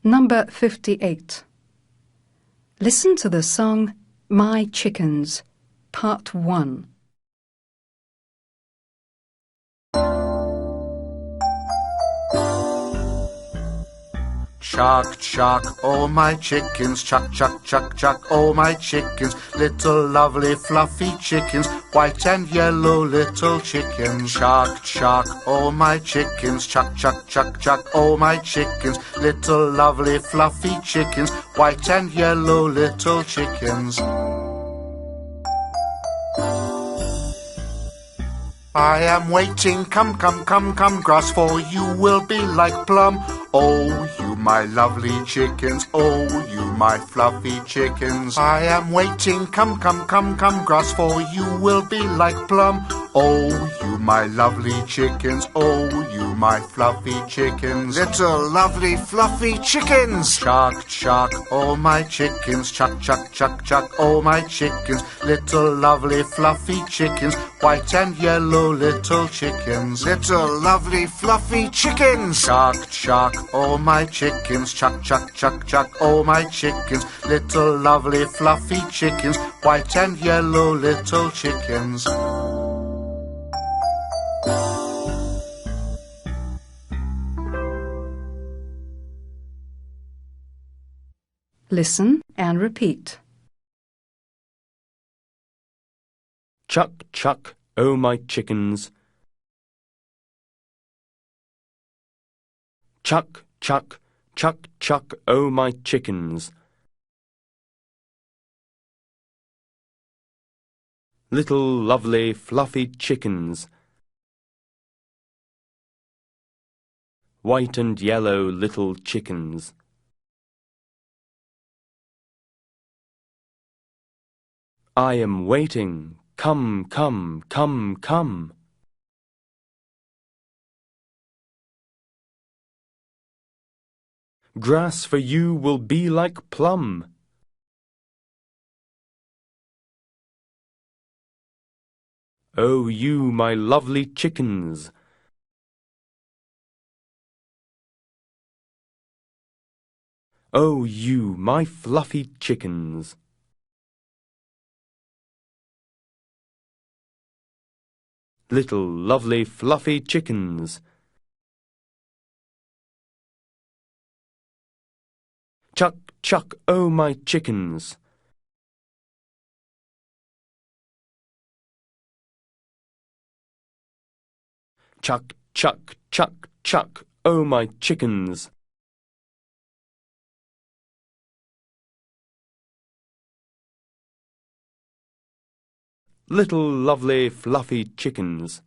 Number 58. Listen to the song My Chickens, Part 1. Chuck, chuck, all my chickens, chuck, chuck, chuck, chuck, all my chickens, little lovely fluffy chickens, white and yellow little chickens. Chuck, chuck, all my chickens, chuck, chuck, chuck, chuck, all my chickens, little lovely fluffy chickens, white and yellow little chickens. I am waiting, come, come, come, come, grass, for you will be like plum. Oh, you my lovely chickens, oh, you my fluffy chickens. I am waiting, come, come, come, come, grass, for you will be like plum. Oh, you my lovely chickens, oh, you my fluffy chickens. Little lovely fluffy chickens. Chuck, chuck, all my chickens, chuck, chuck, chuck, chuck, all my chickens. Little lovely fluffy chickens, white and yellow little chickens. Little lovely fluffy chickens. Chuck, chuck, all my chickens, chuck, chuck, chuck, chuck, all my chickens. Little lovely fluffy chickens, white and yellow little chickens. Listen and repeat. Chuck, chuck, oh my chickens. Chuck, chuck, chuck, chuck, oh my chickens. Little lovely fluffy chickens. White and yellow little chickens. I am waiting, come, come, come, come. Grass for you will be like plum. Oh, you my lovely chickens. Oh, you my fluffy chickens. Little lovely fluffy chickens. Chuck, chuck, oh my chickens. Chuck, chuck, chuck, chuck, oh my chickens. Little lovely fluffy chickens.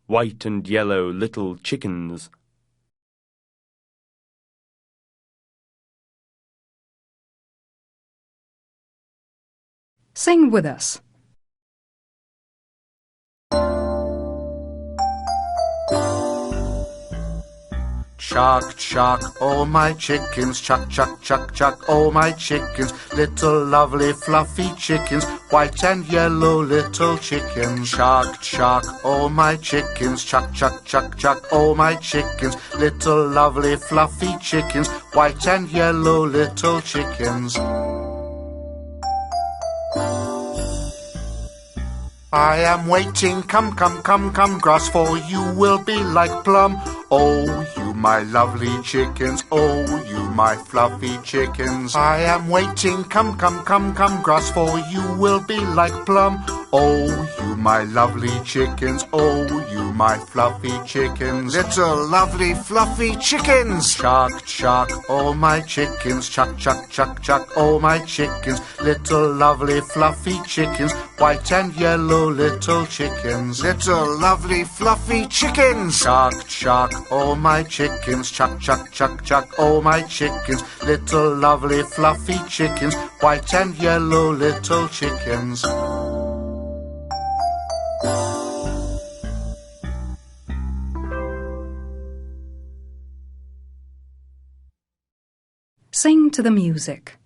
White and yellow little chickens. Sing with us. Chuck, chuck, all my chickens, chuck, chuck, chuck, chuck, all my chickens, little lovely fluffy chickens, white and yellow little chickens. Chuck, chuck, all my chickens, chuck, chuck, chuck, chuck, all my chickens, little lovely fluffy chickens, white and yellow little chickens. I am waiting, come, come, come, come, grass, for you will be like plum. Oh, you my lovely chickens, oh, you my fluffy chickens. I am waiting, come, come, come, come, grass, for you will be like plum. Oh, you my lovely chickens, oh, you my fluffy chickens. Little lovely fluffy chickens. Chuck, chuck, all my chickens, chuck, chuck, chuck, chuck, all my chickens. Little lovely fluffy chickens, white and yellow little chickens. Little lovely fluffy chickens. Chuck, chuck, all my chickens, chuck, chuck, chuck, chuck, all my chickens. Little lovely fluffy chickens, white and yellow little chickens. Sing to the music.